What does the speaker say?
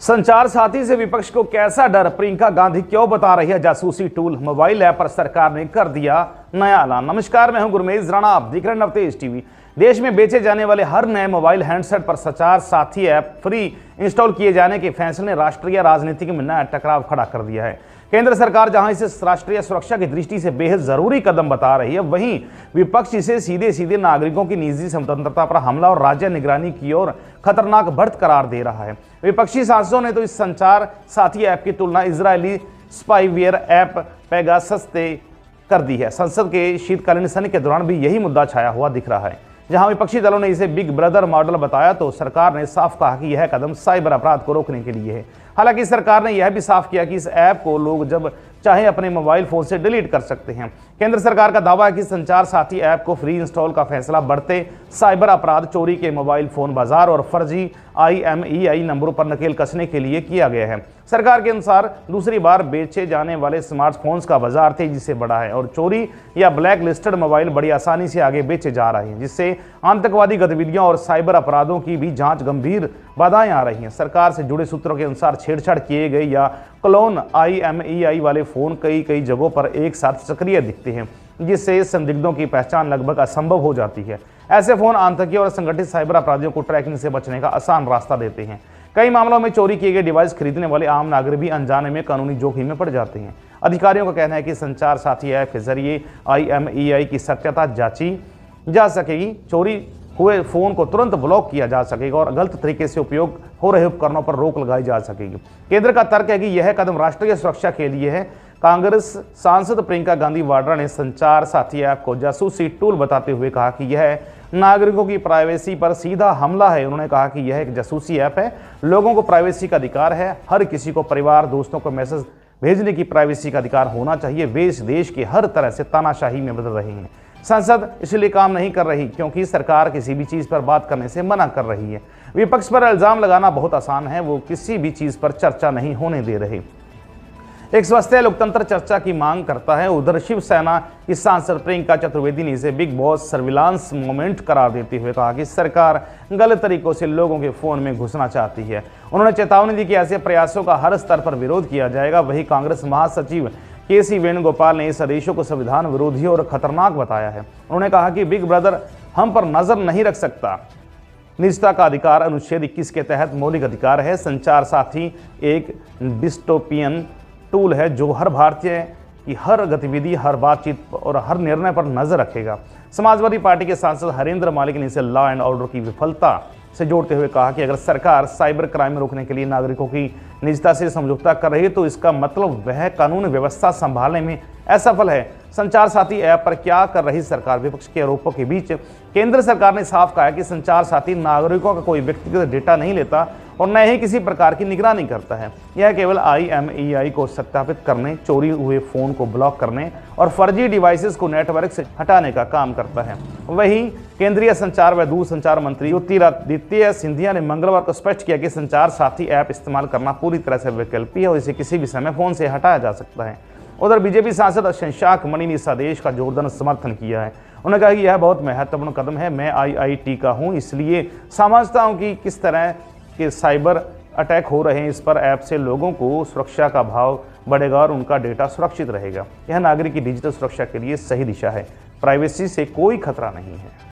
संचार साथी से विपक्ष को कैसा डर, प्रियंका गांधी क्यों बता रही है जासूसी टूल। मोबाइल ऐप पर सरकार ने कर दिया नया ऐलान। नमस्कार, मैं हूं गुरमेज राणा, आप देख रहे हैं नवतेज टीवी। देश में बेचे जाने वाले हर नए मोबाइल हैंडसेट पर संचार साथी ऐप फ्री इंस्टॉल किए जाने के फैसले ने राष्ट्रीय राजनीति में नया टकराव खड़ा कर दिया है। केंद्र सरकार जहां इसे राष्ट्रीय सुरक्षा की दृष्टि से बेहद जरूरी कदम बता रही है, वहीं विपक्ष इसे सीधे सीधे नागरिकों की निजी स्वतंत्रता पर हमला और राज्य निगरानी की ओर खतरनाक बढ़त करार दे रहा है। विपक्षी सांसदों ने तो इस संचार साथी ऐप की तुलना इजरायली स्पाईवेयर ऐप पेगासस से कर दी है। संसद के शीतकालीन सत्र के दौरान भी यही मुद्दा छाया हुआ दिख रहा है। जहां विपक्षी दलों ने इसे बिग ब्रदर मॉडल बताया, तो सरकार ने साफ कहा कि यह कदम साइबर अपराध को रोकने के लिए है। हालांकि सरकार ने यह भी साफ किया कि इस ऐप को लोग जब चाहे अपने मोबाइल फोन से डिलीट कर सकते हैं। केंद्र सरकार का दावा है कि संचार साथी ऐप को फ्री इंस्टॉल का फैसला बढ़ते साइबर अपराध, चोरी के मोबाइल फोन बाजार और फर्जी IMEI नंबरों पर नकेल कसने के लिए किया गया है। सरकार के अनुसार दूसरी बार बेचे जाने वाले स्मार्टफोन्स का बाजार तेजी से बढ़ा है और चोरी या ब्लैक लिस्टेड मोबाइल बड़ी आसानी से आगे बेचे जा रहे हैं, जिससे आतंकवादी गतिविधियों और साइबर अपराधों की भी जांच गंभीर बाधाएं आ रही हैं। सरकार से जुड़े सूत्रों के अनुसार छेड़छाड़ किए गए या क्लोन IMEI वाले फोन कई जगहों पर एक साथ सक्रिय दिखते हैं, जिससे संदिग्धों की पहचान लगभग असंभव हो जाती है। ऐसे फोन आतंकियों और संगठित साइबर अपराधियों को ट्रैकिंग से बचने का आसान रास्ता देते हैं। कई मामलों में चोरी किए गए डिवाइस खरीदने वाले आम नागरिक भी अनजाने में कानूनी जोखिम में पड़ जाते हैं। अधिकारियों का कहना है कि संचार साथी ऐप के जरिए IMEI की सत्यता जांची जा सकेगी, चोरी हुए फोन को तुरंत ब्लॉक किया जा सकेगा और गलत तरीके से उपयोग हो रहे उपकरणों पर रोक लगाई जा सकेगी। केंद्र का तर्क है कि यह कदम राष्ट्रीय सुरक्षा के लिए है। कांग्रेस सांसद प्रियंका गांधी वाड्रा ने संचार साथी ऐप को जासूसी टूल बताते हुए कहा कि यह नागरिकों की प्राइवेसी पर सीधा हमला है। उन्होंने कहा कि यह एक जासूसी ऐप है, लोगों को प्राइवेसी का अधिकार है। हर किसी को परिवार, दोस्तों को मैसेज भेजने की प्राइवेसी का अधिकार होना चाहिए। वे इस देश की हर तरह से तानाशाही में बदल रहे हैं। संसद इसलिए काम नहीं कर रही क्योंकि सरकार किसी भी चीज पर बात करने से मना कर रही है। विपक्ष पर इल्जाम लगाना बहुत आसान है, वो किसी भी चीज पर चर्चा नहीं होने दे रहे। एक स्वस्थ लोकतंत्र चर्चा की मांग करता है। उधर शिवसेना की सांसद प्रियंका चतुर्वेदी ने इसे बिग बॉस सर्विलांस मोमेंट करार देते हुए कहा कि सरकार गलत तरीकों से लोगों के फोन में घुसना चाहती है। उन्होंने चेतावनी दी कि ऐसे प्रयासों का हर स्तर पर विरोध किया जाएगा। वहीं कांग्रेस महासचिव KC वेणुगोपाल ने इस आदेशों को संविधान विरोधी और खतरनाक बताया है। उन्होंने कहा कि बिग ब्रदर हम पर नजर नहीं रख सकता। निजता का अधिकार अनुच्छेद 21 के तहत मौलिक अधिकार है। संचार साथी एक डिस्टोपियन टूल है जो हर भारतीय की हर गतिविधि, हर बातचीत और हर निर्णय पर नजर रखेगा। समाजवादी पार्टी के सांसद हरेंद्र मालिक ने इसे लॉ एंड ऑर्डर की विफलता से जोड़ते हुए कहा कि अगर सरकार साइबर क्राइम रोकने के लिए नागरिकों की निजता से समझौता कर रही है, तो इसका मतलब वह कानून व्यवस्था संभालने में असफल है। संचार साथी ऐप पर क्या कर रही सरकार? विपक्ष के आरोपों के बीच केंद्र सरकार ने साफ कहा कि संचार साथी नागरिकों का कोई व्यक्तिगत डेटा नहीं लेता और न ही किसी प्रकार की निगरानी करता है। यह केवल IMEI को सत्यापित करने, चोरी हुए फोन को ब्लॉक करने और फर्जी डिवाइसेस को नेटवर्क से हटाने का काम करता है। वहीं केंद्रीय संचार व दूरसंचार मंत्री ज्योतिरादित्य सिंधिया ने मंगलवार को स्पष्ट किया कि संचार साथी ऐप इस्तेमाल करना पूरी तरह से वैकल्पिक है और इसे किसी भी समय फोन से हटाया जा सकता है। उधर बीजेपी सांसद शशांक मणि ने इस आदेश का जोरदार समर्थन किया है। उन्होंने कहा कि यह बहुत महत्वपूर्ण कदम है। मैं IIT का हूं, इसलिए समझता हूं कि किस तरह के साइबर अटैक हो रहे हैं। इस पर ऐप से लोगों को सुरक्षा का भाव बढ़ेगा और उनका डेटा सुरक्षित रहेगा। यह नागरिक की डिजिटल सुरक्षा के लिए सही दिशा है। प्राइवेसी से कोई खतरा नहीं है।